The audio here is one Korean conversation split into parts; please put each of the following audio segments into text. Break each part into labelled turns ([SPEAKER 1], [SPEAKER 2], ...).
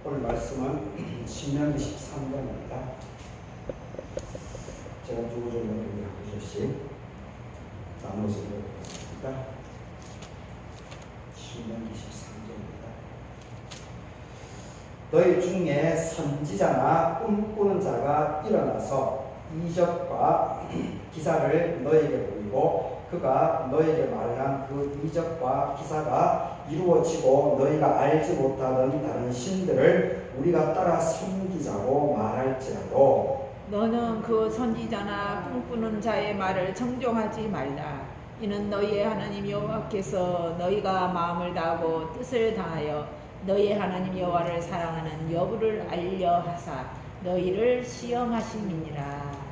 [SPEAKER 1] 오늘 말씀은 신명기 13장입니다. 제가 두 구절로 한 구절씩 나눠서 읽어보겠습니다. 신명기 13장입니다. 너희 중에 선지자나 꿈꾸는 자가 일어나서 이적과 기사를 너에게 보이고 그가 너에게 말한 그 이적과 기사가 이루어지고 너희가 알지 못하던 다른 신들을 우리가 따라 섬기자고 말할지라도
[SPEAKER 2] 너는 그 선지자나 꿈꾸는 자의 말을 정종하지 말라. 이는 너희의 하나님 여호와께서 너희가 마음을 다하고 뜻을 다하여 너희의 하나님 여호와를 사랑하는 여부를 알려 하사 너희를 시험하심이니라.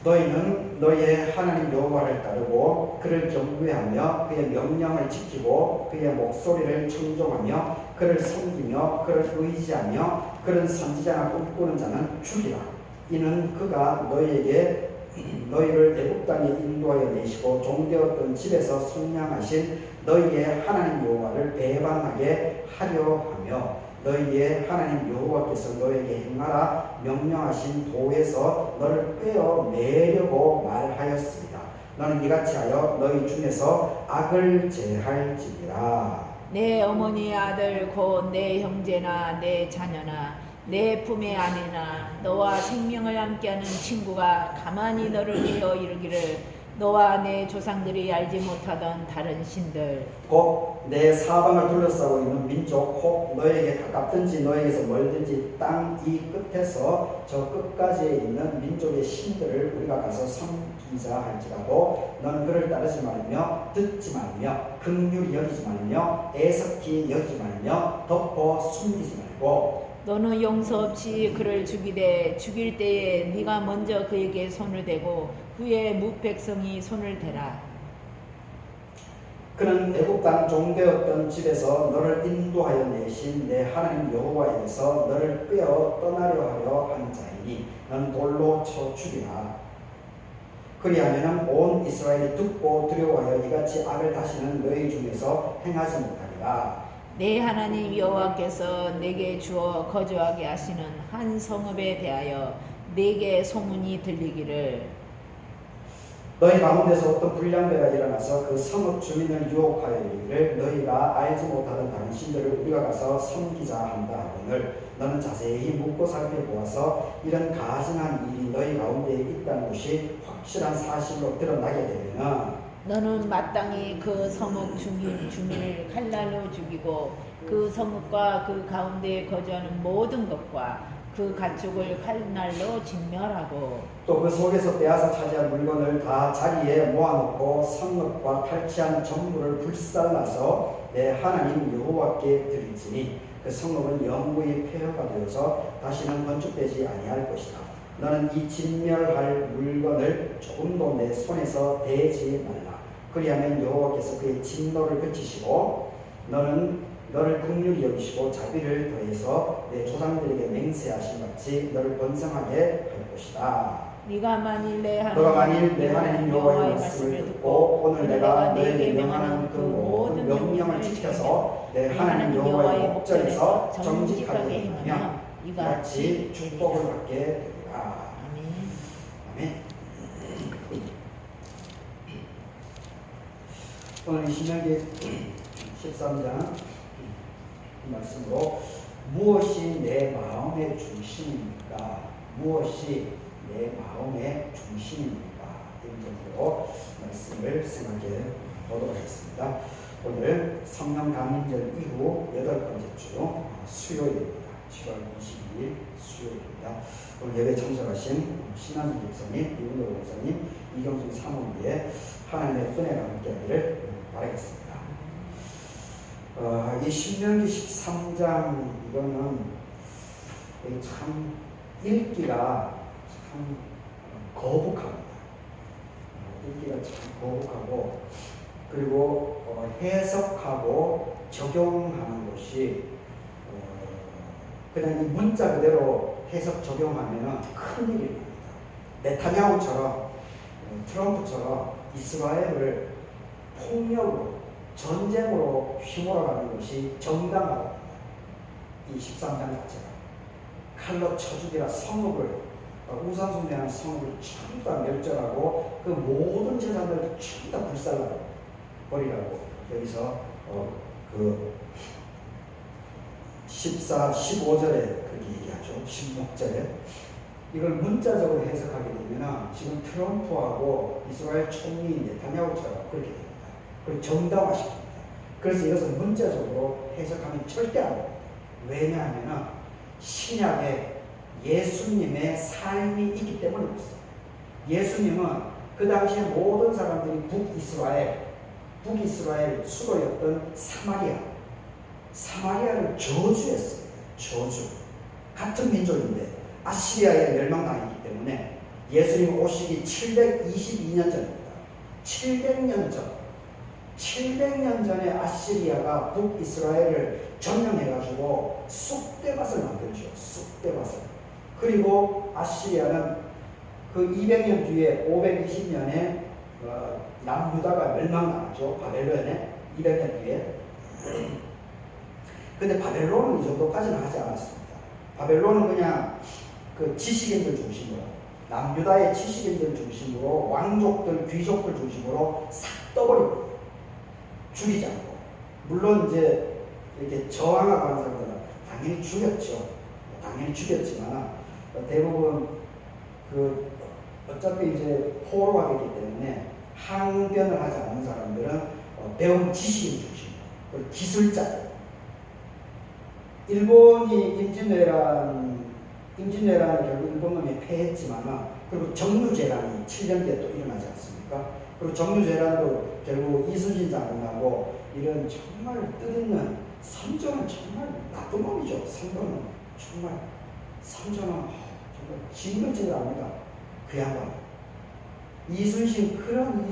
[SPEAKER 1] 너희는 너희의 하나님 여호와를 따르고 그를 경배하며 그의 명령을 지키고 그의 목소리를 청종하며 그를 섬기며 그를 의지하며 그런 선지자나 꿈꾸는 자는 죽이라. 이는 그가 너희를 애굽 땅에 인도하여 내시고 종되었던 집에서 속량하신 너희의 하나님 여호와를 배반하게 하려 하며 너희의 하나님 여호와께서 너에게 행하라 명령하신 도에서 너를 꿰어내려고 말하였습니다. 너는 이같이 하여 너희 중에서 악을 제할지니라.
[SPEAKER 2] 내 어머니의 아들 곧 내 형제나 내 자녀나 내 품의 아내나 너와 생명을 함께하는 친구가 가만히 너를 위하여 이르기를 너와 내 조상들이 알지 못하던 다른 신들
[SPEAKER 1] 곧 내 사방을 둘러싸고 있는 민족 혹 너에게 가깝든지 너에게서 멀든지 땅 이 끝에서 저 끝까지에 있는 민족의 신들을 우리가 가서 섬기자 할지라도 너는 그를 따르지 말며 듣지 말며 긍휼히 여기지 말며 애석히 여기지 말며 덮어 숨기지 말고
[SPEAKER 2] 너는 용서 없이 그를 죽이되 죽일 때에 네가 먼저 그에게 손을 대고 후에 무백성이 손을 대라.
[SPEAKER 1] 그는 애굽 땅 종되었던 집에서 너를 인도하여 내신 내 하나님 여호와에게서 너를 꿰어 떠나려 하려 한 자이니 너는 돌로 쳐 죽이라. 그리하면 온 이스라엘이 듣고 두려워하여 이같이 악을 다시는 너희 중에서 행하지 못하리라.
[SPEAKER 2] 내 하나님 여호와께서 내게 주어 거주하게 하시는 한 성읍에 대하여 내게 소문이 들리기를
[SPEAKER 1] 너희 가운데서 어떤 불량배가 일어나서 그 성읍 주민을 유혹하여 이르기를 너희가 알지 못하던 다른 신들을 우리가 가서 섬기자 한다 하거늘 너는 자세히 묻고 살펴보아서 이런 가증한 일이 너희 가운데 있다는 것이 확실한 사실로 드러나게 되면
[SPEAKER 2] 너는 마땅히 그 성읍 주민을 칼날로 죽이고 그 성읍과 그 가운데에 거주하는 모든 것과 그 가축을 칼날로 진멸하고
[SPEAKER 1] 또 그 속에서 빼앗아 차지한 물건을 다 자리에 모아놓고 성읍과 탈취한 전부를 불살라서 내 하나님 여호와께 드릴지니 그 성읍은 영구히 폐허가 되어서 다시는 건축되지 아니할 것이다. 너는 이 진멸할 물건을 조금도 내 손에서 대지 말라. 그리하면 여호와께서 그의 진노를 그치시고 너를 긍휼히 여기시고 자비를 더해서 내 조상들에게 맹세하신 같이 너를 번성하게 할 것이다.
[SPEAKER 2] 너가 만일 내
[SPEAKER 1] 하나님 여호와의 말씀을 듣고 오늘 내가 너에게 명하는 그 모든 명령을 지켜서 내 하나님 여호와의 목전에서 정직하게 행하면 이같이 축복을 받게 되리라. 아멘. 오늘 신명기 13장 말씀으로 무엇이 내 마음의 중심입니까? 무엇이 내 마음의 중심입니까? 이런 정도로 말씀을 생각해 보도록 하겠습니다. 오늘 성령 강림절 이후 8번째 주 수요일입니다. 7월 22일 수요일입니다. 오늘 예배 참석하신 신한준 목사님, 이문도 목사님, 이경순 사모님의 하나님의 은혜가 함께하기를 바라겠습니다. 이 신명기 13장 이거는 참 읽기가 참 거북합니다. 읽기가 참 거북하고 그리고 해석하고 적용하는 것이 그냥 이 문자 그대로 해석 적용하면 큰일이 납니다. 네타냐후처럼 트럼프처럼 이스라엘을 폭력으로 전쟁으로 휘몰아가는 것이 정당하다. 이 13장 자체가 칼로 쳐 죽이라 성읍을 우상숭배하는 성읍을 전부 다 멸절하고 그 모든 재산들을 전부 다 불살라 버리라고 여기서 그 14, 15절에 그렇게 얘기하죠. 16절에 이걸 문자적으로 해석하게 되면 지금 트럼프하고 이스라엘 총리 네타냐후처럼 그렇게 됩니다. 그걸 정당화시킵니다. 그래서 이것을 문자적으로 해석하면 절대 안 됩니다. 왜냐하면 신약에 예수님의 삶이 있기 때문에 그렇습니다. 예수님은 그 당시에 모든 사람들이 북이스라엘 수도였던 사마리아를 저주했습니다. 저주. 같은 민족인데 아시리아에 멸망당했기 때문에 예수님 오시기 722년 전입니다. 700년 전에 아시리아가 북이스라엘을 점령해가지고 쑥대밭을 만들죠. 쑥대밭을. 그리고 아시리아는 그 200년 뒤에 520년에 남유다가 멸망당하죠. 바벨론에 200년 뒤에. 근데 바벨론은 이 정도까지는 하지 않았습니다. 바벨론은 그냥 그 지식인들 중심으로 남유다의 지식인들 중심으로 왕족들, 귀족들 중심으로 싹 떠버리고 죽이지 않고 물론 이제 이렇게 저항하고 하는 사람들은 당연히 죽였죠. 당연히 죽였지만 대부분 그 어차피 이제 포로가 됐기 때문에 항변을 하지 않는 사람들은 배운 지식인 중심으로 그리고 기술자. 일본이 임진왜란을 결국 일본놈이 패했지만 그리고 정류재란이 7년 뒤에 또 일어나지 않습니까? 그리고 정류재란도 결국 이순신 장군하고 이런 정말 뜻있는 선조는 정말 나쁜 놈이죠. 선조는 정말 징글징글합니다. 그 양반. 그런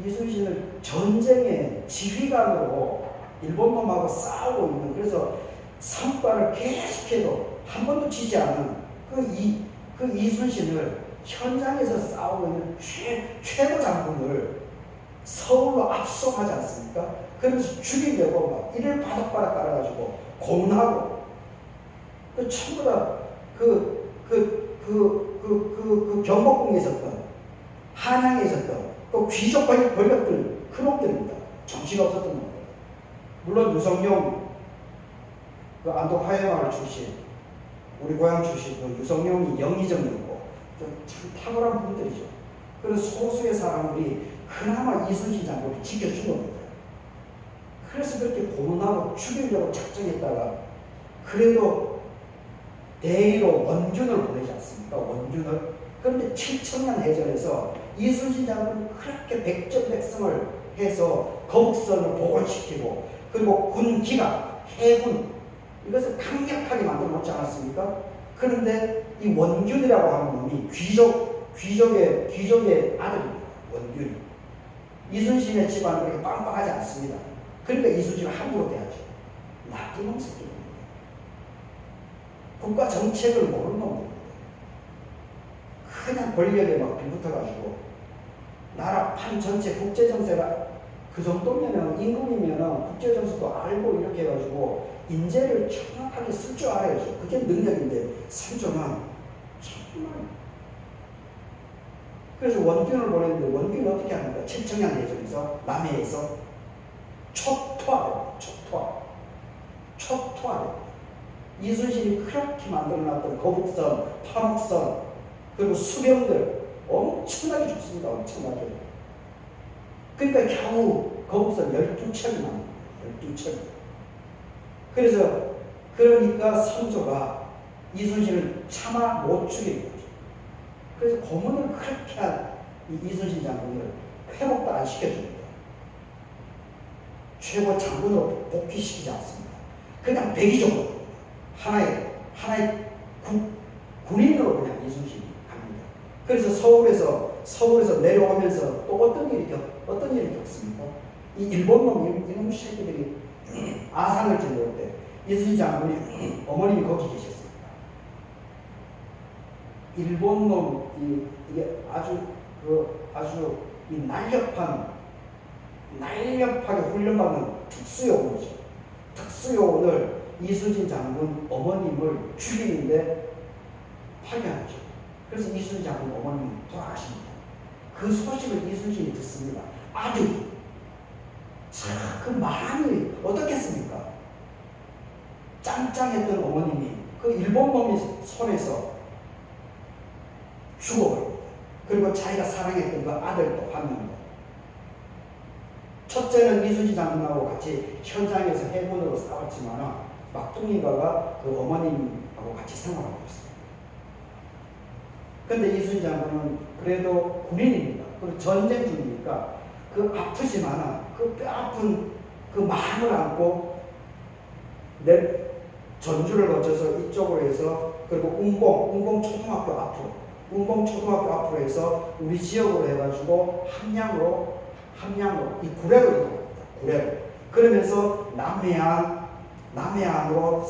[SPEAKER 1] 이순신을 전쟁의 지휘관으로 일본놈하고 싸우고 있는 그래서 성과를 계속해도 한 번도 지지 않은 그 이순신을 현장에서 싸우고 있는 최고 장군을 서울로 압송하지 않습니까? 그러면서 죽이려고 막 이를 바닥바닥 깔아가지고 고문하고 전부 다 그 경복궁에 있었던 한양에 있었던 또 귀족 권력들 큰놈들입니다. 정치가 없었던 놈들. 물론 유성룡 그 안동 화해마을 출신 우리 고향 출신 그 유성룡이 영의정이었고 참 탁월한 분들이죠. 그런 소수의 사람들이 그나마 이순신 장군을 지켜준 겁니다. 그래서 그렇게 고문하고 죽이려고 작정했다가 그래도 대의로 원균을 보내지 않습니까? 원균을. 그런데 7천년 해전에서 이순신 장군은 그렇게 백전백승을 해서 거북선을 복원시키고 그리고 군기가 해군 이것을 강력하게 만들어 놓지 않았습니까? 그런데 이 원균이라고 하는 놈이 귀족의 아들입니다. 원균이. 이순신의 집안은 그렇게 빵빵하지 않습니다. 그러니까 이순신을 함부로 대하죠. 나쁜 놈 새끼입니다. 국가 정책을 모르는 놈입니다. 그냥 권력에 막 빌붙어가지고 나라 판 전체 국제정세가 그 정도면은 임금이면은 국제정세도 알고 이렇게 해가지고 인재를 정확하게 쓸 줄 알아야죠. 그게 능력인데 선조는 정말 그래서 원균을 보냈는데 원균이 어떻게 합니까? 7청년 대전에서 남해에서 초토화됩니다. 이순신이 그렇게 만들어놨던 거북선, 파묵선 그리고 수병들 엄청나게 죽습니다. 엄청나게. 그러니까 겨우 거북선 12척이 나옵니다. 12척. 그러니까 선조가 이순신을 차마 못 죽인 거죠. 그래서 고문을 그렇게 한 이순신 장군을 회복도 안 시켜줍니다. 최고 장군으로 복귀시키지 않습니다. 그냥 백의종으로 하나의 군인으로 그냥 이순신이 갑니다. 그래서 서울에서 내려오면서 또 어떤 일이 겪습니까? 이 일본놈 이놈 새끼들이 아산을 지내올 때 이순신 장군이 어머님이 거기 계셨습니다. 일본놈 이게 아주 이 날렵하게 훈련받는 특수요원이죠. 특수요원을 이순신 장군 어머님을 죽이는데 파견하죠. 그래서 이순신 장군 어머님이 돌아가십니다. 그 소식을 이순신이 듣습니다. 아들이. 자, 그 마음이 어떻겠습니까? 짱짱했던 어머님이 그 일본범이 손에서 죽어버립니다. 그리고 자기가 사랑했던 그 아들도 한 명. 첫째는 이순신 장군하고 같이 현장에서 해군으로 싸웠지만 막둥이가 그 어머님하고 같이 생활하고 있어요. 근데 이순신 장군은 그래도 군인입니다. 그리고 전쟁 중이니까 그 아프지만 그 뼈아픈 그 마음을 안고 내 전주를 거쳐서 이쪽으로 해서 그리고 운봉 초등학교 앞으로 해서 우리 지역으로 해가지고 함량으로 이 구례로 이동합니다. 구례로. 그러면서 남해안으로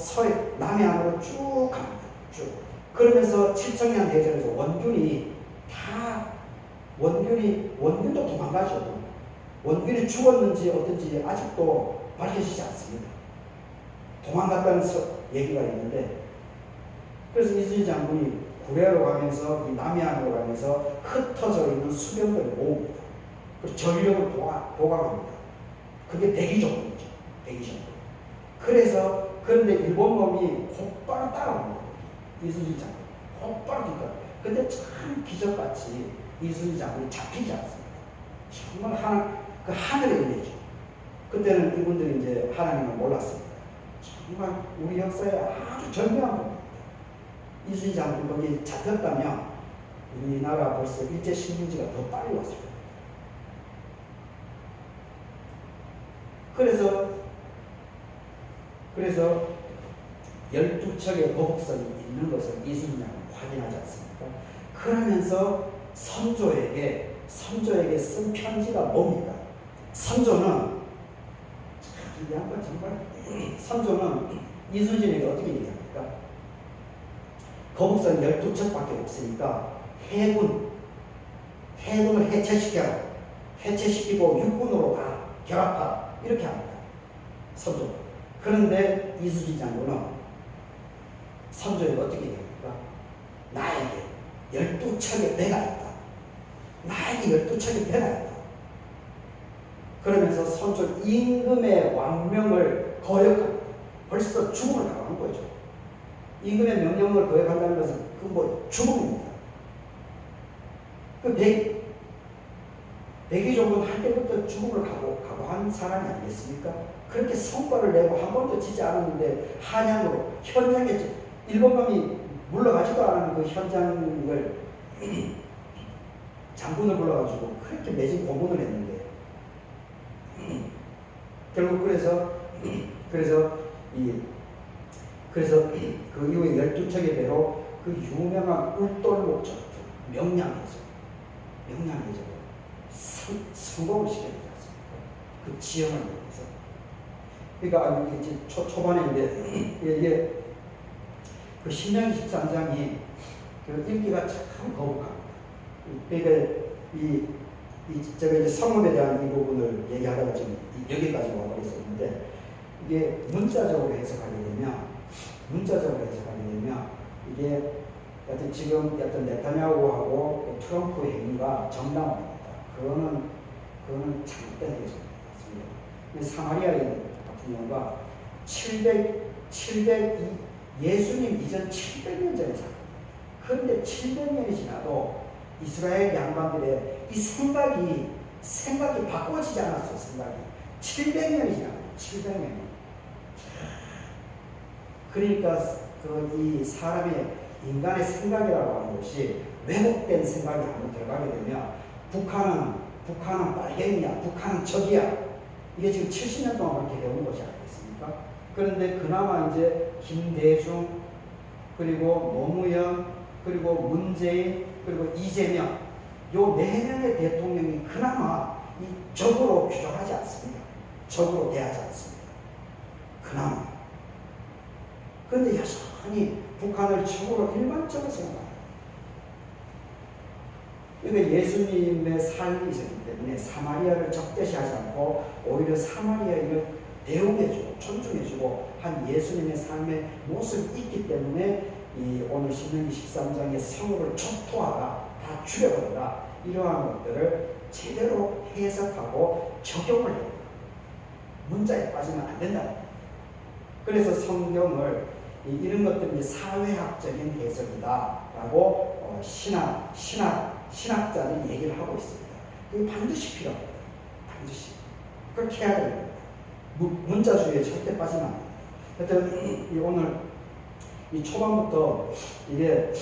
[SPEAKER 1] 쭉 갑니다. 쭉. 그러면서 칠천년 대전에서 원균도 도망가죠. 원균이 죽었는지 어떤지 아직도 밝혀지지 않습니다. 도망갔다는 얘기가 있는데, 그래서 이순신 장군이 구례로 가면서 이 남해안으로 가면서 흩어져 있는 수병들을 모읍니다. 그리고 전력을 보강합니다. 그게 대기정군이죠. 대기정군. 그런데 일본놈이 곧바로 따라옵니다. 이순신 장군. 곧바로 뒤따라. 근데 참 기적같이 이순신 장군이 잡히지 않습니다. 정말 그 하늘의 은혜죠. 그때는 이분들이 이제 하나님을 몰랐습니다. 정말 우리 역사에 아주 절묘한 겁니다. 이순신 장군 거기 잡혔다면 우리나라 벌써 일제식민지가 더 빨리 왔을 겁니다. 그래서 12척의 거북선이 있는 것을 이순신 장군이 확인하지 않습니까? 그러면서 선조에게 쓴 편지가 뭡니까? 선조는 이순신에게 어떻게 얘기합니까? 거북선 12척밖에 없으니까 해군을 해체시켜라. 해체시키고 육군으로 가. 결합하라. 이렇게 합니다. 선조. 그런데 이순신 장군은 선조에게 어떻게 얘기합니까? 나에게 12척의 배가 있다. 나에게 12척의 배가 있다. 그러면서 선조 임금의 왕명을 거역합니다. 벌써 죽음을 당한 거죠. 임금의 명령을 거역한다는 것은 죽음입니다. 백의종군 할 때부터 죽음을 각오한 사람이 아니겠습니까? 그렇게 성과를 내고 한 번도 지지 않았는데 한양으로 현장에 일본놈이 물러가지도 않은 그 현장을 장군을 불러가지고 그렇게 매진 고문을 했는데 결국 그래서 그 이후에 12척의 배로 그 유명한 울돌목 전투 명량해전 성공을 시켜야 되지 않습니까? 그 지형을 위해서. 그러니까 이제 초반에 이게 그 신명기 13장이 그 읽기가 참 거북합니다. 그러니까 제가 이제 성읍에 대한 이 부분을 얘기하다가 지금 여기까지 와버렸었는데, 이게 문자적으로 해석하게 되면 이게 지금 네타냐후하고 트럼프 행위가 정당화입니다. 그거는 잘못된 해석입니다. 사마리아 같은 경우가 예수님 이전 700년 전의 사건. 그런데 700년이 지나도 이스라엘 양반들의 이 생각이 바꿔지지 않았어요. 700년이 지나고 700년이. 그러니까 이 사람의 인간의 생각이라고 하는 것이 왜곡된 생각이 한번 들어가게 되면 북한은 빨갱이야, 북한은 적이야. 이게 지금 70년 동안 그렇게 배운 것이 아니겠습니까? 그런데 그나마 이제 김대중, 그리고 노무현, 그리고 문재인, 그리고 이재명, 요 4명의 대통령이 그나마 이 적으로 규정하지 않습니다. 적으로 대하지 않습니다. 그나마. 그런데 여전히 북한을 적으로 일반적으로 생각합니다. 그러니까 예수님의 삶이 있었기 때문에 사마리아를 적대시하지 않고 오히려 사마리아인을 대우해주고 존중해주고 한 예수님의 삶의 모습이 있기 때문에 이 오늘 신명기 13장의 성읍을 초토하라, 다 죽여버려라, 이러한 것들을 제대로 해석하고 적용을 해야 됩니다. 문자에 빠지면 안 된다. 그래서 성경을 이런 것들이 사회학적인 해석이다라고 신학자들이 얘기를 하고 있습니다. 이게 반드시 필요합니다. 반드시 그렇게 해야 됩니다. 문자주의에 절대 빠지면 안 됩니다. 하여튼 오늘 이 초반부터 이게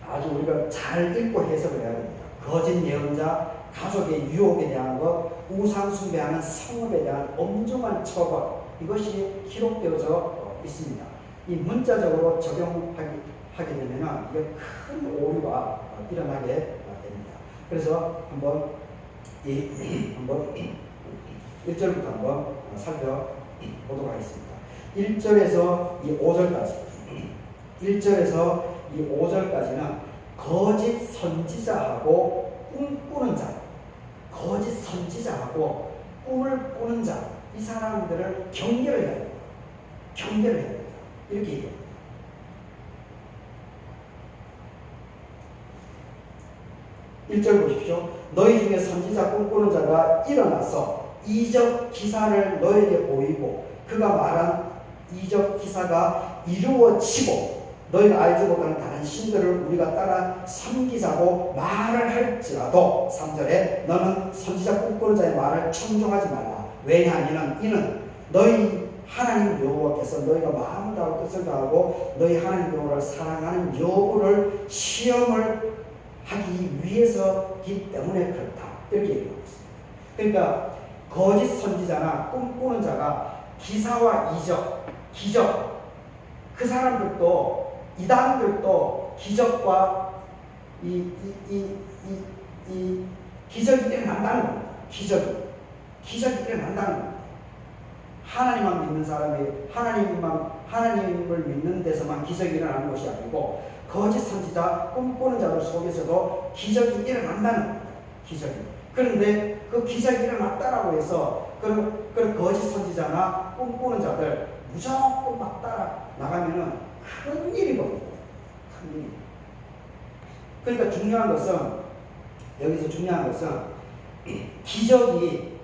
[SPEAKER 1] 아주 우리가 잘 읽고 해석을 해야 됩니다. 거짓 예언자, 가족의 유혹에 대한 것, 우상 숭배하는 성읍에 대한 엄중한 처벌, 이것이 기록되어져 있습니다. 이 문자적으로 적용하게 되면 이게 큰 오류가 일어나게 됩니다. 그래서 한번 1절부터 한번 살펴보도록 하겠습니다. 1절에서 이 5절까지 1절에서 이 5절까지는 거짓 선지자하고 꿈꾸는 자, 거짓 선지자하고 꿈을 꾸는 자, 이 사람들을 경계를 해야 됩니다. 경계를 해야 됩니다. 이렇게 얘기합니다. 1절 보십시오. 너희 중에 선지자 꿈꾸는 자가 일어나서 이적 기사를 너에게 보이고 그가 말한 이적 기사가 이루어지고 너희가 알지 못하는 다른 신들을 우리가 따라 섬기자고 말을 할지라도 3절에 너는 선지자 꿈꾸는 자의 말을 청종하지 말라. 왜냐하면 이는 너희 하나님 여호와께서 너희가 마음을 다하고 뜻을 다하고 너희 하나님 여호와를 사랑하는 여부를 시험을 하기 위해서이기 때문에 그렇다. 이렇게 얘기하고 있습니다. 그러니까 거짓 선지자나 꿈꾸는 자가 기사와 이적, 기적, 그 사람들도 이단들도 기적과 이 기적이 일어난다는 겁니다. 기적이 일어난다는 겁니다. 하나님만 믿는 사람이 하나님을 믿는 데서만 기적이 일어나는 것이 아니고 거짓 선지자, 꿈꾸는 자들 속에서도 기적이 일어난다는 겁니다. 기적이. 그런데 그 기적이 일어났다라고 해서 그 거짓 선지자나 꿈꾸는 자들 무조건 막 따라 나가면은 큰 일이 벌어집니다. 큰 일. 그러니까 중요한 것은 여기서 중요한 것은 기적이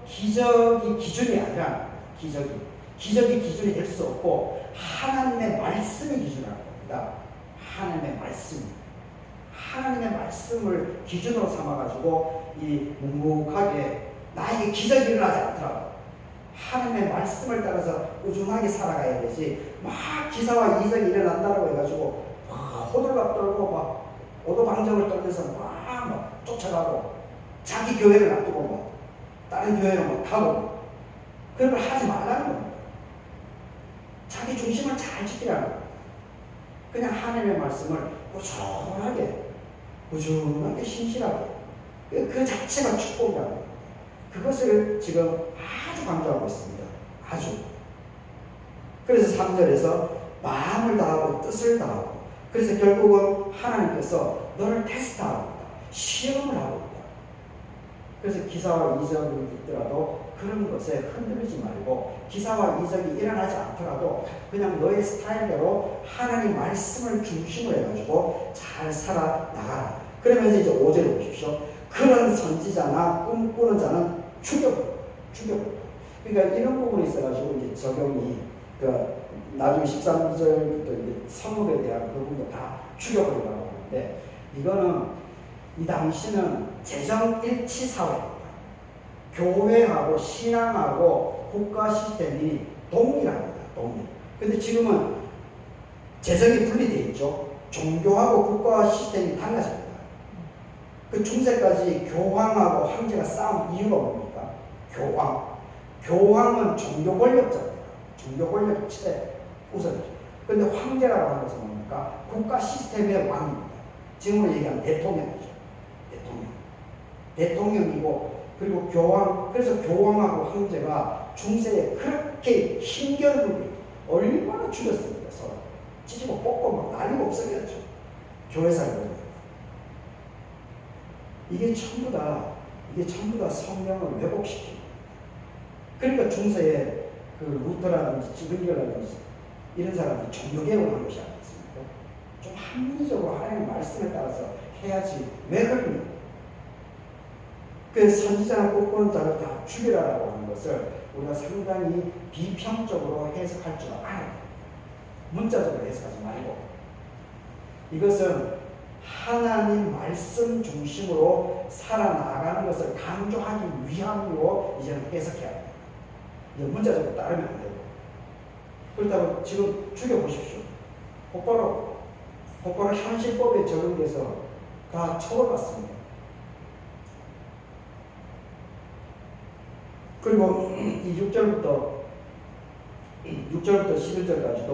[SPEAKER 1] 기준이 아니라 기적이 기준이 될 수 없고 하나님의 말씀이 기준이라고 합니다. 하나님의 말씀을 기준으로 삼아가지고 이 묵묵하게 나에게 기적이 일어나지 않더라도 하나님의 말씀을 따라서 꾸준하게 살아가야 되지 막 기사와 이적이 일어난다고 해가지고 막 호들갑 떨고 막 오도방정을 떨면서 막 쫓아가고 자기 교회를 놔두고 막 다른 교회를 막 가고 그런 걸 하지 말라는 겁니다. 자기 중심을 잘 지키라는 겁니다. 그냥 하나님의 말씀을 꾸준하게 신실하게 그 자체가 축복이라는 겁니다. 그것을 지금 아주 강조하고 있습니다. 아주. 그래서 3절에서 마음을 다하고 뜻을 다하고 그래서 결국은 하나님께서 너를 테스트하고 있다. 시험을 하고 있다. 그래서 기사와 이적이 있더라도 그런 것에 흔들리지 말고 기사와 이적이 일어나지 않더라도 그냥 너의 스타일대로 하나님 말씀을 중심으로 해가지고 잘 살아나가라. 그러면서 이제 5절을 보십시오. 그런 선지자나 꿈꾸는 자는 죽여버려. 그러니까 이런 부분이 있어가지고 이제 적용이 나중에 13절부터 이제 성읍에 대한 그 부분도 다 죽여버리라고 하는데 이거는 이 당시는 재정일치 사회입니다. 교회하고 신앙하고 국가 시스템이 동일합니다. 동일. 근데 지금은 재정이 분리되어 있죠. 종교하고 국가 시스템이 달라집니다. 그 중세까지 교황하고 황제가 싸운 이유가 뭡니까? 교황은 종교 권력자입니다. 종교 권력 최 우선이죠. 그런데 황제라고 하는 것은 뭡니까? 국가 시스템의 왕입니다. 지금으로 얘기하면 대통령이죠. 대통령이고 그리고 교황, 그래서 교황하고 황제가 중세에 그렇게 힘겨루고 얼마나 죽였습니까? 서로 찢고 뽑고 막 난리가 없어졌죠. 교회사를 보면 이게 전부 다 성령을 왜곡시킵니다. 그러니까 중세에 그 루터라든지 지근교라든지 이런 사람들이 종교개혁을 한 것이 아니겠습니까? 좀 합리적으로 하나님의 말씀에 따라서 해야지. 왜 그럽니까? 그 선지자나 꿈꾸는 자를 다 죽이라라고 하는 것을 우리가 상당히 비평적으로 해석할 줄 알아야 돼요. 문자적으로 해석하지 말고. 이것은 하나님 말씀 중심으로 살아나가는 것을 강조하기 위함으로 이제는 해석해야 돼요. 문자적으로 따르면 안 되고. 그렇다고 지금 죽여보십시오. 곧바로 현실법에 적용돼서 다 처벌받습니다. 그리고 이 6절부터 11절까지도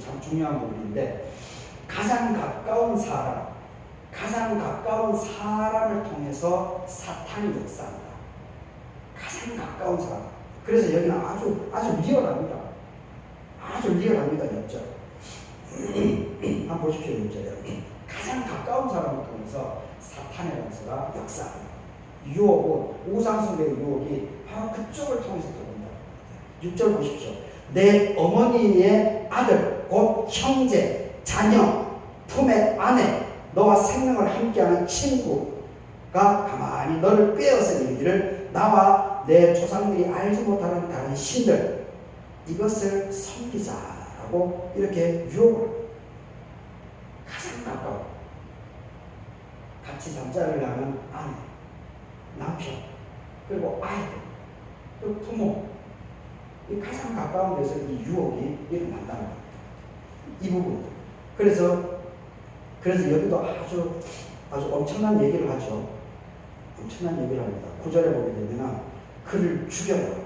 [SPEAKER 1] 참 중요한 부분인데, 가장 가까운 사람을 통해서 사탄이 역사한다. 가장 가까운 사람. 그래서 여기는 아주 리얼합니다. 아주 리얼합니다. 6절. 한번 보십시오. 6절에. 가장 가까운 사람을 통해서 사탄의 권세가 역사합니다. 유혹은, 우상숭배의 유혹이 바로 그쪽을 통해서 들어온다. 6절 보십시오. 내 어머니의 아들, 곧 형제, 자녀, 품의 아내, 너와 생명을 함께하는 친구가 가만히 너를 빼앗아 이르기를 나와 내 조상들이 알지 못하는 다른 신들, 이것을 섬기자라고 이렇게 유혹을 합니다. 가장 가까워. 같이 잠자리를 하는 아내, 남편, 그리고 아이들, 그리고 부모, 이 가장 가까운 데서 이 유혹이 일어난다는 겁니다. 이 부분. 그래서 여기도 아주 엄청난 얘기를 하죠. 엄청난 얘기를 합니다. 9절에 보게 되면 그를 죽여라.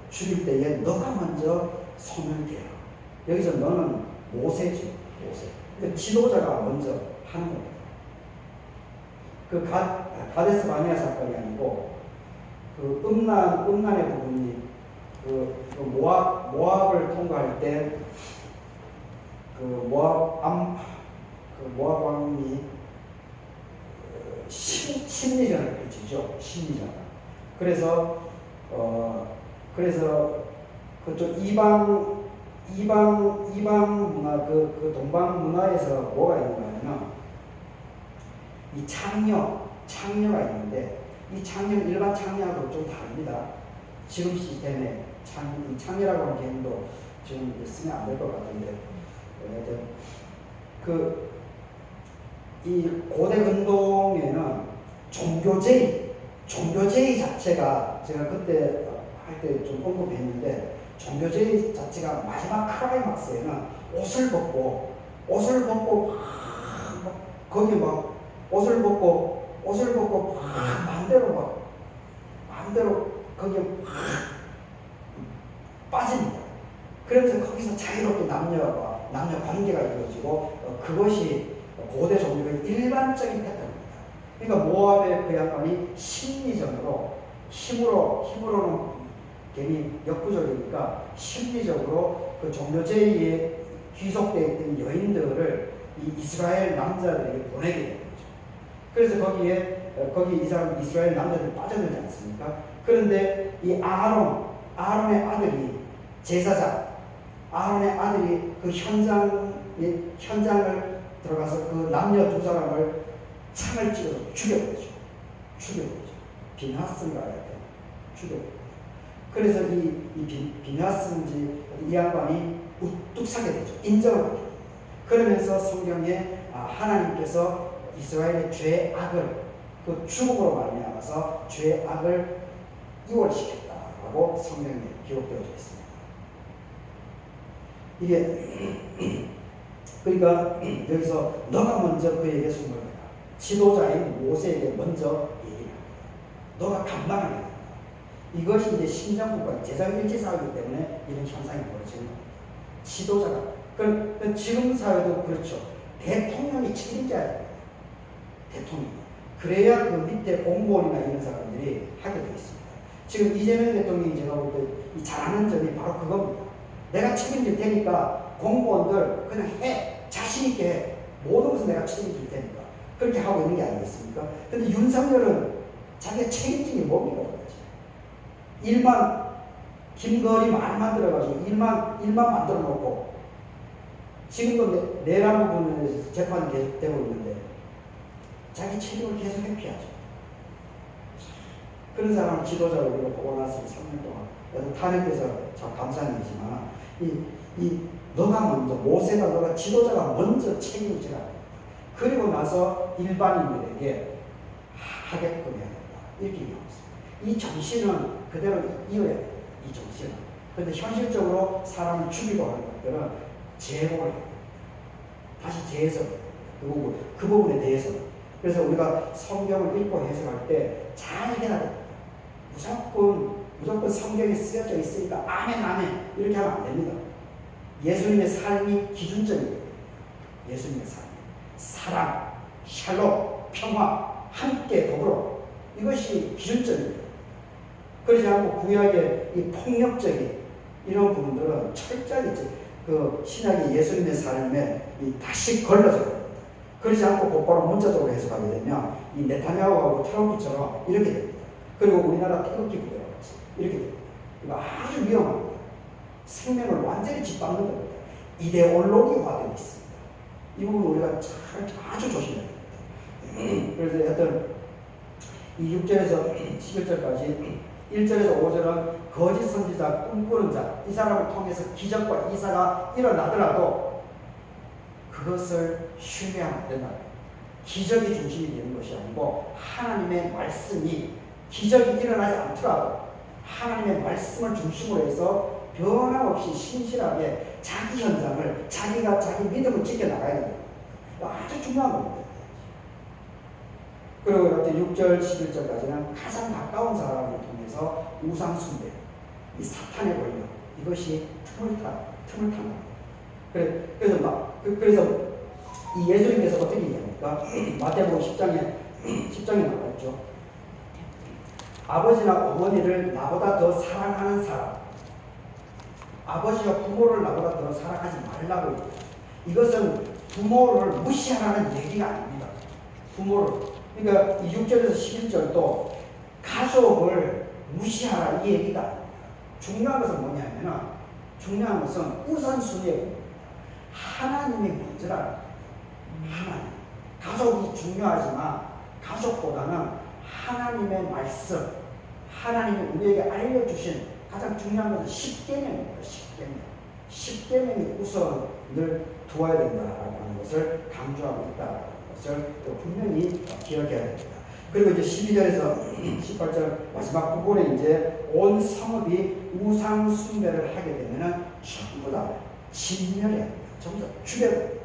[SPEAKER 1] 죽일 때에 너가 먼저 손을 대라. 여기서 너는 모세지. 그러니까 지도자가 먼저 하는 겁니다. 그 가데스 바네아 사건이 아니고 그 음란의 부분이 그 모압을 통과할 때 그 모압 왕이 심리전을 펼치죠. 심리전. 그래서 그쪽 이방 문화, 그 동방 문화에서 뭐가 있는가 하면 이 창녀가 있는데, 이 창녀는 일반 창녀하고 좀 다릅니다. 지금 시스템에 창녀라고 하는 개념도 지금 쓰면 안 될 것 같은데, 이 고대 근동에는 종교제의 자체가, 제가 그때 할 때 좀 언급했는데, 종교제의 자체가 마지막 클라이막스에는 옷을 벗고 거기 막 옷을 벗고 마음대로 거기에 빠집니다. 그래서 거기서 자유롭게 남녀 관계가 이루어지고, 그것이 고대 종교의 일반적인 패턴입니다. 그러니까 모압의 그 양반이 심리적으로, 힘으로는 괜히 역부족이니까 심리적으로 그 종교제의에 귀속되어 있던 여인들을 이 이스라엘 남자들에게 보내게 되는 거죠. 그래서 거기 이 사람 이스라엘 남자들이 빠져들지 않습니까? 그런데 이 아론의 아들이 제사장, 아론의 아들이 그 현장을 들어가서 그 남녀 두 사람을 창을 찍어서 죽여버리죠. 비나스인가 할 때 죽여버리죠. 그래서 이 비나스인지 이 양반이 우뚝 서게 되죠. 인정을 받게 됩니다. 그러면서 성경에 하나님께서 이스라엘의 죄의 악을, 그 죽음으로 말미암아서 죄의 악을 이월시켰다라고 성경에 기록되어져 있습니다. 이게 그러니까 여기서 너가 먼저 그에게 손을 대라. 지도자인 모세에게 먼저 얘기를 합니다. 너가 감당을 해야 된다. 이것이 이제 신정국가 제장일제사회이기 때문에 이런 현상이 벌어지는 겁니다. 지도자가. 그럼 지금 사회도 그렇죠. 대통령이 책임져야 됩니다. 대통령. 그래야 그 밑에 공무원이나 이런 사람들이 하게 되어 있습니다. 지금 이재명 대통령이 제가 볼 때 잘하는 점이 바로 그겁니다. 내가 책임질 테니까 공무원들 그냥 해. 자신있게 해. 모든 것을 내가 책임질 테니까. 그렇게 하고 있는 게 아니겠습니까? 근데 윤석열은 자기가 책임진 게 뭡니까? 도대체? 일만 김거리 말만 들어가지고 일만 만들어 놓고 지금도 내란 부분에서 재판이 계속되고 있는데 자기 책임을 계속 회피하죠. 그런 사람을 지도자로 우리가 보고 나서 3년 동안 그래서 탄핵돼서 참 감사한 일이지만 너가 먼저 모세가 너가 지도자가 먼저 책임을 지라. 그리고 나서 일반인들에게 하게끔 해야 된다. 이렇게 얘기합니다. 이 정신은 그대로 이어야 돼요. 이 정신은. 그런데 현실적으로 사람을 죽이고 하는 것들은 제보를 해요. 다시 재해석. 그 부분에 대해서. 그래서 우리가 성경을 읽고 해석할 때 잘 해야 돼요. 무조건 성경에 쓰여져 있으니까 아멘 이렇게 하면 안 됩니다. 예수님의 삶이 기준점이에요. 예수님의 삶. 사랑, 샬롬, 평화, 함께 더불어. 이것이 기준점이에요. 그러지 않고 구약의 이 폭력적인 이런 부분들은 철저하게 그 신약의 예수님의 삶에 다시 걸러져야 됩니다. 그러지 않고 곧바로 문자적으로 해석하게 되면 이 네타냐후하고 트럼프처럼 이렇게 됩니다. 그리고 우리나라 태극기 부대와 같이 이렇게 됩니다. 이거 아주 위험합니다. 생명을 완전히 짓밟는 겁니다. 이데올로기화되어 있습니다. 이 부분 우리가 아주 조심해야 됩니다. 그래서 하여튼 이 6절에서 11절까지 1절에서 5절은 거짓 선지자, 꿈꾸는 자, 이 사람을 통해서 기적과 이사가 일어나더라도 그것을 신뢰하면 안 된다. 기적이 중심이 되는 것이 아니고 하나님의 말씀이 기적이 일어나지 않더라도 하나님의 말씀을 중심으로 해서 변함없이 신실하게 자기 현장을 자기가 자기 믿음을 지켜나가야 된다. 아주 중요한 겁니다. 그리고 6절 11절까지는 가장 가까운 사람을 통해서 우상 숭배, 이 사탄의 권력, 이것이 틈을 탄다. 그래서 이 예수님께서 어떻게 얘기합니까? 마태복음 10장에 나와 있죠. 아버지나 어머니를 나보다 더 사랑하는 사람, 아버지와 부모를 나보다 더 사랑하지 말라고 합니다. 이것은 부모를 무시하라는 얘기가 아닙니다. 부모를. 그러니까 이 6절에서 11절도 가족을 무시하라 이 얘기가 아닙니다. 중요한 것은 뭐냐면 중요한 것은 우선순위예요. 하나님이 먼저라. 하나님. 가족이 중요하지만 가족보다는 하나님의 말씀, 하나님이 우리에게 알려주신 가장 중요한 것은 10계명입니다. 10계명이 우선을 두어야 된다라고 하는 것을 강조하고 있다라는 것을 또 분명히 기억해야 됩니다. 그리고 이제 12절에서 18절 마지막 부분에 이제 온 성읍이 우상 숭배를 하게 되면은 전부 다 진멸해야 합니다. 전부 다 죽여야 됩니다.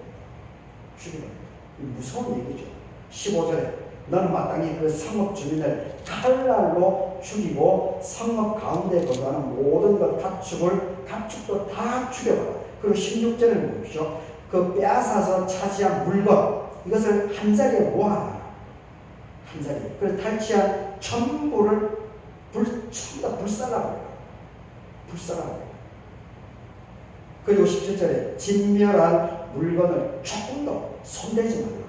[SPEAKER 1] 무서운 얘기죠. 15절에 너는 마땅히 그 성읍 주민을 칼날로 죽이고 성읍 가운데 거주하는 모든 것 가축도 다 죽여봐라. 그리고 16절을 보십시오. 그 빼앗아서 차지한 물건 이것을 한 자리에 모아놔라. 한 자리에. 그래서 탈취한 전부를 전부 다 불살라버려라. 그리고 17절에 진멸한 물건을 조금도 손대지 말라.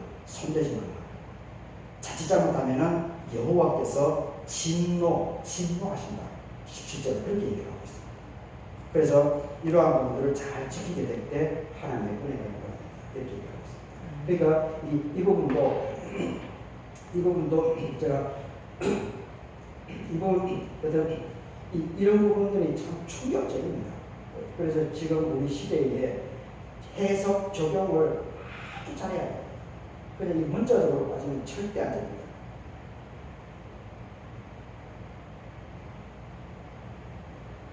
[SPEAKER 1] 자칫 잘못하면은 여호와께서 진노하신다. 17절 그렇게 얘기하고 있습니다. 그래서 이러한 부분들을 잘 지키게 될 때 하나님의 은혜가 있다. 이렇게 얘기하고 있습니다. 그러니까 이 부분도 제가 이런 부분들이 참 충격적입니다. 그래서 지금 우리 시대에 해석 적용을 아주 잘해야 돼요. 그냥 이 문자적으로 빠지면 절대 안 됩니다.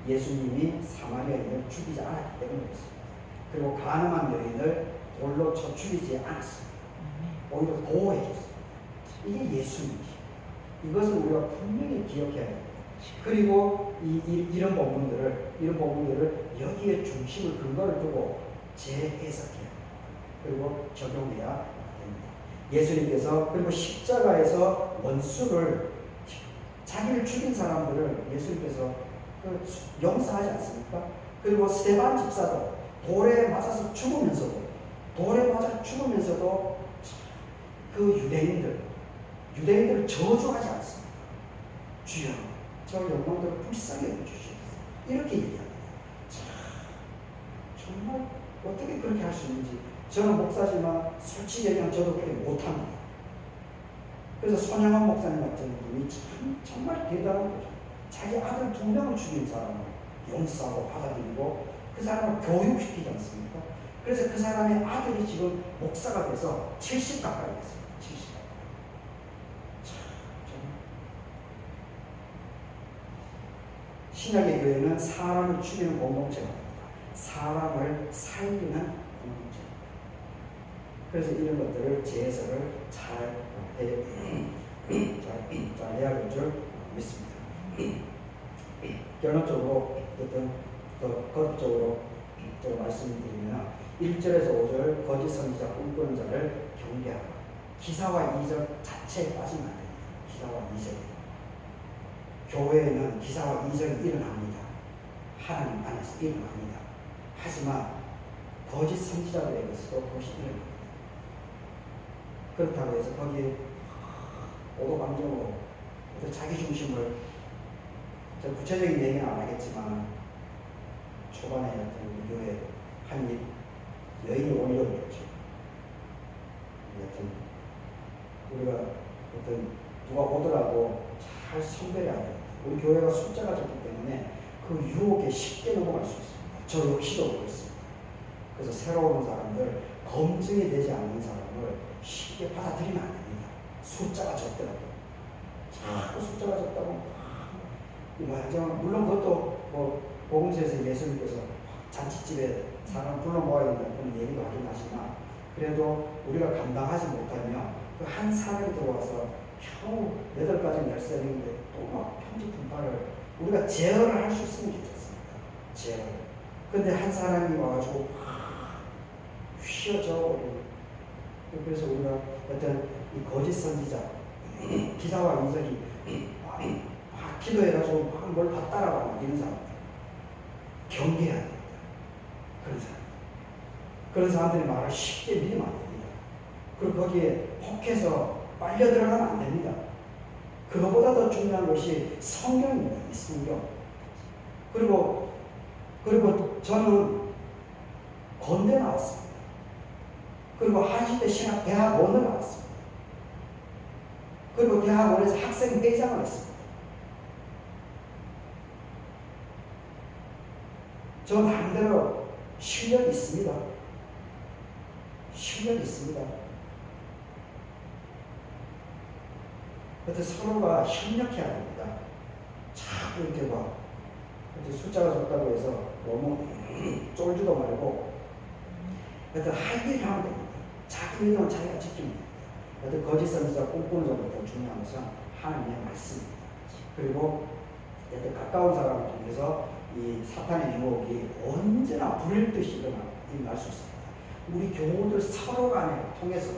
[SPEAKER 1] 예수님이 사마리아인을 죽이지 않았기 때문에 그렇습니다. 그리고 가늠한 여인을 돌로 쳐 죽이지 않았습니다. 오히려 보호해줬습니다. 이게 예수님이죠. 이것을 우리가 분명히 기억해야 됩니다. 그리고 이런 부분들을 여기에 중심을 근거를 두고 재해석해야 그리고 적용해야 됩니다. 예수님께서 그리고 십자가에서 원수를 자기를 죽인 사람들을 예수님께서 용서하지 않습니까? 그리고 스데반 집사도 돌에 맞아서 죽으면서도 그 유대인들을 저주하지 않습니다. 주여 저 영혼들을 불쌍히 여겨주시옵소서. 이렇게 얘기합니다. 참, 정말 어떻게 그렇게 할 수 있는지. 저는 목사지만 솔직히 얘기하면 저도 그렇게 못합니다. 그래서 손양원 목사님 같은 분이 정말 대단한 거죠. 자기 아들 2명을 죽인 사람을 용서하고 받아들이고 그 사람을 교육시키지 않습니까? 그래서 그 사람의 아들이 지금 목사가 돼서 70 가까이 됐습니다. 70 가까이. 신약의 교회는 사람을 죽이는 공동체가 아닙니다. 사람을 살리는 공동체. 그래서 이런 것들을 제서를 잘 해야 될 줄 믿습니다. 결론적으로 어쨌든 거듭적으로 말씀드리면 1절에서 5절 거짓 선지자 꿈꾸는 자를 경계하라. 기사와 이적 자체에 빠지면 안 됩니다. 기사와 이적이. 교회에는 기사와 이적이 일어납니다. 하나님 안에서 일어납니다. 하지만 거짓 선지자들에게서도 그것이 일어납니다. 그렇다고 해서 거기에 오도방정으로 자기 중심을 구체적인 얘기는 안 하겠지만 초반에 우리 교회 한 여인이 올려오겠죠. 여튼 우리가 어떤 누가 오더라도 잘 선별해야 됩니다. 우리 교회가 숫자가 적기 때문에 그 유혹에 쉽게 넘어갈 수 있습니다. 저 역시도 그렇습니다. 그래서 새로 오는 사람들, 검증이 되지 않는 사람을 쉽게 받아들이면 안 됩니다. 숫자가 적더라고요. 자꾸 숫자가 적다고 물론 그것도 복음서에서 예수님께서 잔치집에 사람 불러 모아야 된다는 그런 얘기도 하긴 하지만 그래도 우리가 감당하지 못하면 그 한 사람이 들어와서 겨우 8가지 13명인데 또 막 편지 분파를 우리가 제어를 할 수 있으면 좋겠습니다. 제어를. 근데 한 사람이 와가지고 휘어져. 그래서 우리가 어떤 이 거짓 선지자 기사와 이적이 막 기도해가지고 막 뭘 받다라고 이런 사람들 경계해야 됩니다. 그런 사람들이 말을 쉽게 믿으면 안 됩니다. 그리고 거기에 혹해서 빨려 들어가면 안 됩니다. 그것보다 더 중요한 것이 성경입니다. 이 성경. 그리고 저는 건대 나왔습니다. 그리고 한시대 신학 대학원을 나왔습니다. 그리고 대학원에서 학생 회장을 했습니다. 저 나름대로 실력이 있습니다. 실력이 있습니다. 그래서 서로가 협력해야 됩니다. 자꾸 이렇게 막 숫자가 적다고 해서 너무 쫄지도 말고 하여튼 할 일을 하면 됩니다. 자기 믿음은 자기가 지키면 됩니다. 하여튼 거짓 선지자 꿈꾸는 것보다 중요한 것은 하나님의 말씀입니다. 그리고 하여튼 가까운 사람을 통해서 이 사탄의 유혹이 언제나 불일듯이 일어날 수 있습니다. 우리 교우들 서로 간에 통해서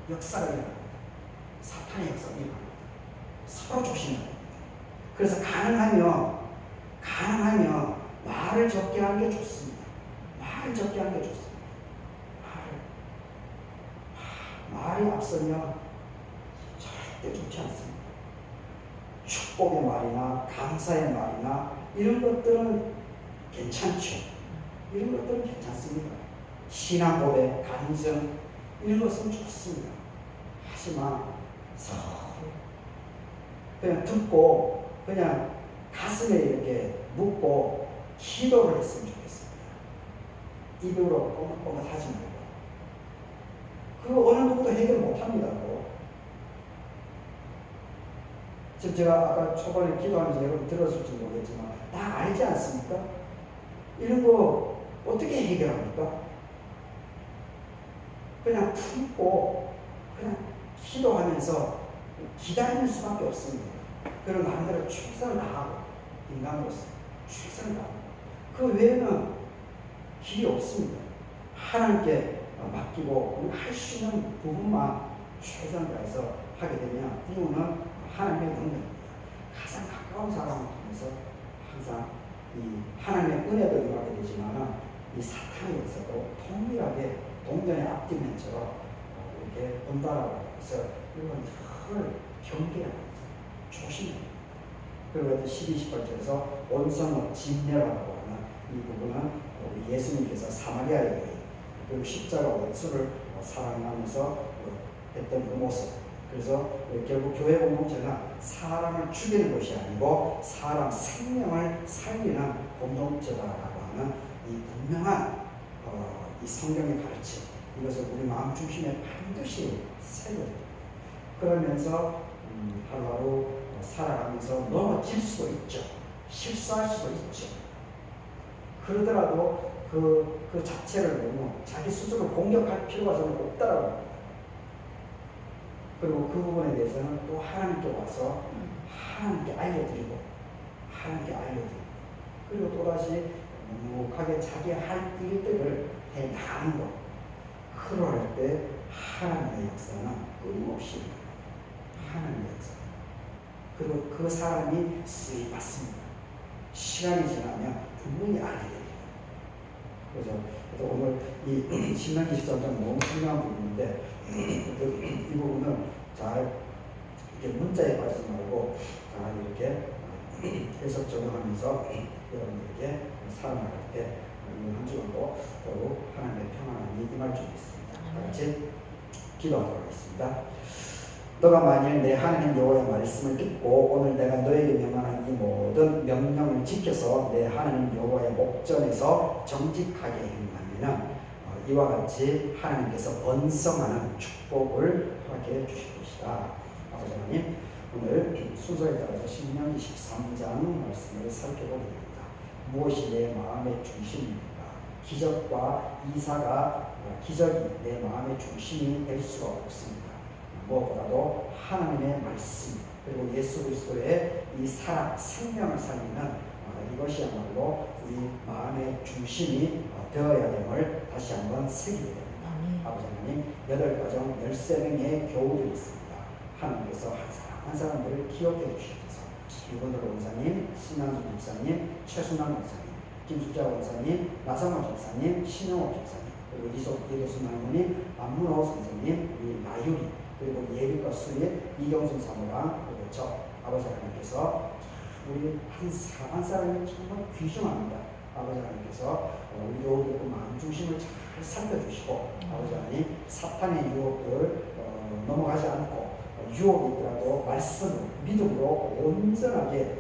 [SPEAKER 1] 역사가 일어납니다. 사탄의 역사가 일어납니다. 서로 조심해야 됩니다. 그래서 가능하면 말을 적게 하는 게 좋습니다. 말을 적게 하는 게 좋습니다. 말이 앞서면 절대 좋지 않습니다. 축복의 말이나 감사의 말이나 이런 것들은 괜찮죠. 이런 것들은 괜찮습니다. 신앙 고백, 간증 이런 것은 좋습니다. 하지만 서로 그냥 듣고 그냥 가슴에 이렇게 묻고 기도를 했으면 좋겠습니다. 입으로 꼬뭇꼬뭇 하지 말고. 그거 어느 누구도 해결 못합니다. 지금 제가 아까 초반에 기도하면서 여러분 들었을지 모르겠지만 다 알지 않습니까? 이런 거 어떻게 해결합니까? 그냥 품고 그냥 기도하면서 기다리는 수밖에 없습니다. 그런 나름대로 최선을 다하고 인간으로서 최선을 다하고 그 외에는 길이 없습니다. 하나님께 맡기고 할 수 있는 부분만 최선을 다해서 하게 되면 이유는 하나님의 능력입니다. 가장 가까운 사람을 통해서 항상 이 하나님의 은혜도 임하게 되지만 이 사탄의 역사도 동일하게 동전의 앞뒷면처럼 이렇게 본다라고 해서 이건 늘 경계해야 합니다. 조심해야 합니다. 그리고 12, 18절에서 온성을 진내라고 하는 이 부분은 우리 예수님께서 사마리아 여인 그리고 십자가 원수를 사랑하면서 했던 그 모습. 그래서 결국 교회 공동체는 사람을 죽이는 것이 아니고 사람 생명을 살리는 공동체다라고 하는 이 분명한 이 성경의 가르침, 이것을 우리 마음 중심에 반드시 새겨야 됩니다. 그러면서 하루하루 살아가면서 넘어질 수도 있죠. 실수할 수도 있죠. 그러더라도 그 자체를 너무 자기 스스로 공격할 필요가 저는 없다라고 합니다. 그리고 그 부분에 대해서는 또 하나님께 와서 하나님께 알려드리고 그리고 또다시 묵묵하게 자기 할 일들을 해나가는 것. 그럴 때 하나님의 역사는 끊임없이 하나님의 역사. 그리고 그 사람이 쓰임받습니다. 시간이 지나면 분명히 알게 됩니다. 그래서 오늘 이 신명기 13장 너무 중요한 부분인데 이 부분은 잘 이렇게 문자에 빠지지 말고 잘 이렇게 해석 적용하면서 여러분들에게 살아나갈 때 이번 한 주간도 더욱 하나님의 평안함이 임할 줄 믿습니다. 다 같이 기도하도록 하겠습니다. 너가 만일 내 하나님 여호와의 말씀을 듣고 오늘 내가 너에게 명하는 이 모든 명령을 지켜서 내 하나님 여호와의 목전에서 정직하게 행하면 이와 같이 하나님께서 번성하는 축복을 하게 주실 것이다. 아버지 하나님, 오늘 순서에 따라서 신명기 13장 말씀을 살펴보겠습니다. 무엇이 내 마음의 중심입니까? 기적과 이사가 기적이 내 마음의 중심이 될 수가 없습니다. 무엇보다도 하나님의 말씀 그리고 예수 그리스도의 이 사랑, 생명을 살리는 이것이야말로 우리 마음의 중심이 되어야 됨을 다시 한번 새기게 됩니다. 아버지 하나님, 8가정 13명의 교우들이 있습니다. 하나님께서 한 사람 한 사람들을 기억해 주시옵소서. 유건들 원사님, 신한수 집사님, 최순환 원사님, 김수자 원사님, 나상호 집사님, 신영호 집사님, 그리고 이도순 할머니, 안문호 선생님, 우리 나유리, 그리고 예비과 수립, 이경순 사무랑, 그리고 저 아버지 하나님께서 우리 한 사람이 정말 귀중합니다. 아버지 하나님께서 우리 교우들 마음 중심을 잘 살펴주시고 아버지 하나님 사탄의 유혹들 넘어가지 않고 유혹이 있더라도 말씀으로 믿음으로 온전하게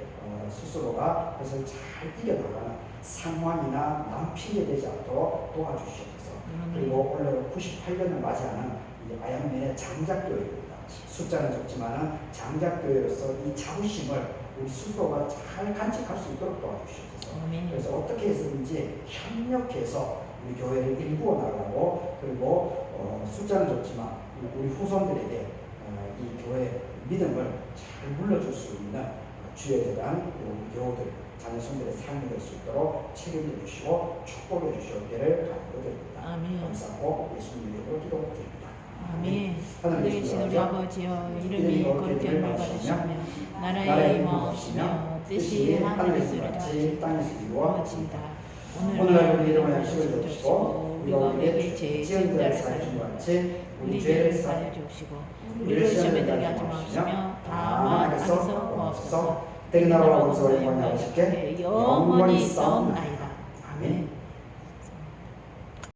[SPEAKER 1] 스스로가 그것을 잘 이겨나가는 상황이나 남피게 되지 않도록 도와주시옵소서. 그리고 올해 98년을 맞이하는 이 아양면의 장작교회입니다. 숫자는 적지만 장작교회로서 이 자부심을 우리 스스로가 잘 간직할 수 있도록 도와주시옵소서. 그래서 어떻게 해서든지 협력해서 우리 교회를 일구어 나가고 그리고 숫자는 적지만 우리 후손들에게 이 교회 믿음을 잘 물려줄 수 있는 주에 대한 우리 교우들 자녀손들의 삶이 될 수 있도록 책임져 주시고 축복해 주시옵기를 간구드립니다. 감사하고 예수님 이름으로 기도드립니다.
[SPEAKER 2] 아멘. 하늘이신 우리 아버지여, 이름이 거룩히 받으시며 나라의 임하옵시며 뜻이 하늘에서 이루어지듯이 땅에서 이루어지이다. 오늘날 우리 일용할 양식을 주시고 우리가 우리에게 죄 지은 자를 사하여 준 것 같이 우리 죄를 사하여 주시고 우리를 시험에 들게 하지 마시며 다만 악에서 구하옵소서.
[SPEAKER 1] 대기 나라와 원수와 영광이 아버지께 영원히
[SPEAKER 2] 싸움나이다.
[SPEAKER 1] 아멘.